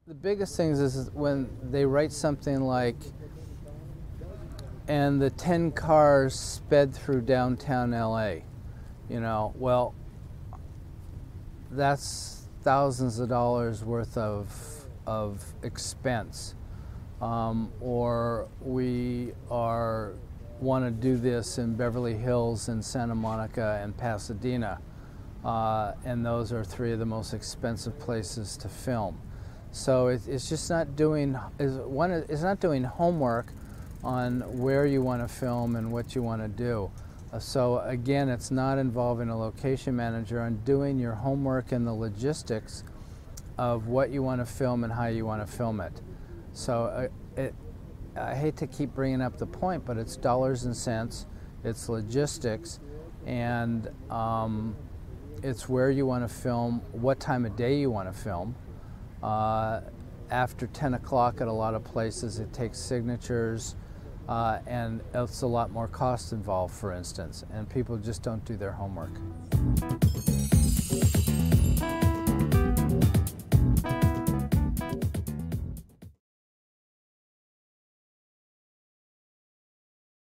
The biggest things is when they write something like, and the 10 cars sped through downtown LA, you know, well, that's thousands of dollars worth of expense. Or we want to do this in Beverly Hills and Santa Monica and Pasadena, and those are three of the most expensive places to film. So it's just not doing, it's not doing homework on where you want to film and what you want to do. So again, it's not involving a location manager on doing your homework and the logistics of what you want to film and how you want to film it. So I hate to keep bringing up the point, but it's dollars and cents, it's logistics, and it's where you want to film, what time of day you want to film. After 10 o'clock at a lot of places, it takes signatures, and it's a lot more cost involved, for instance, and people just don't do their homework.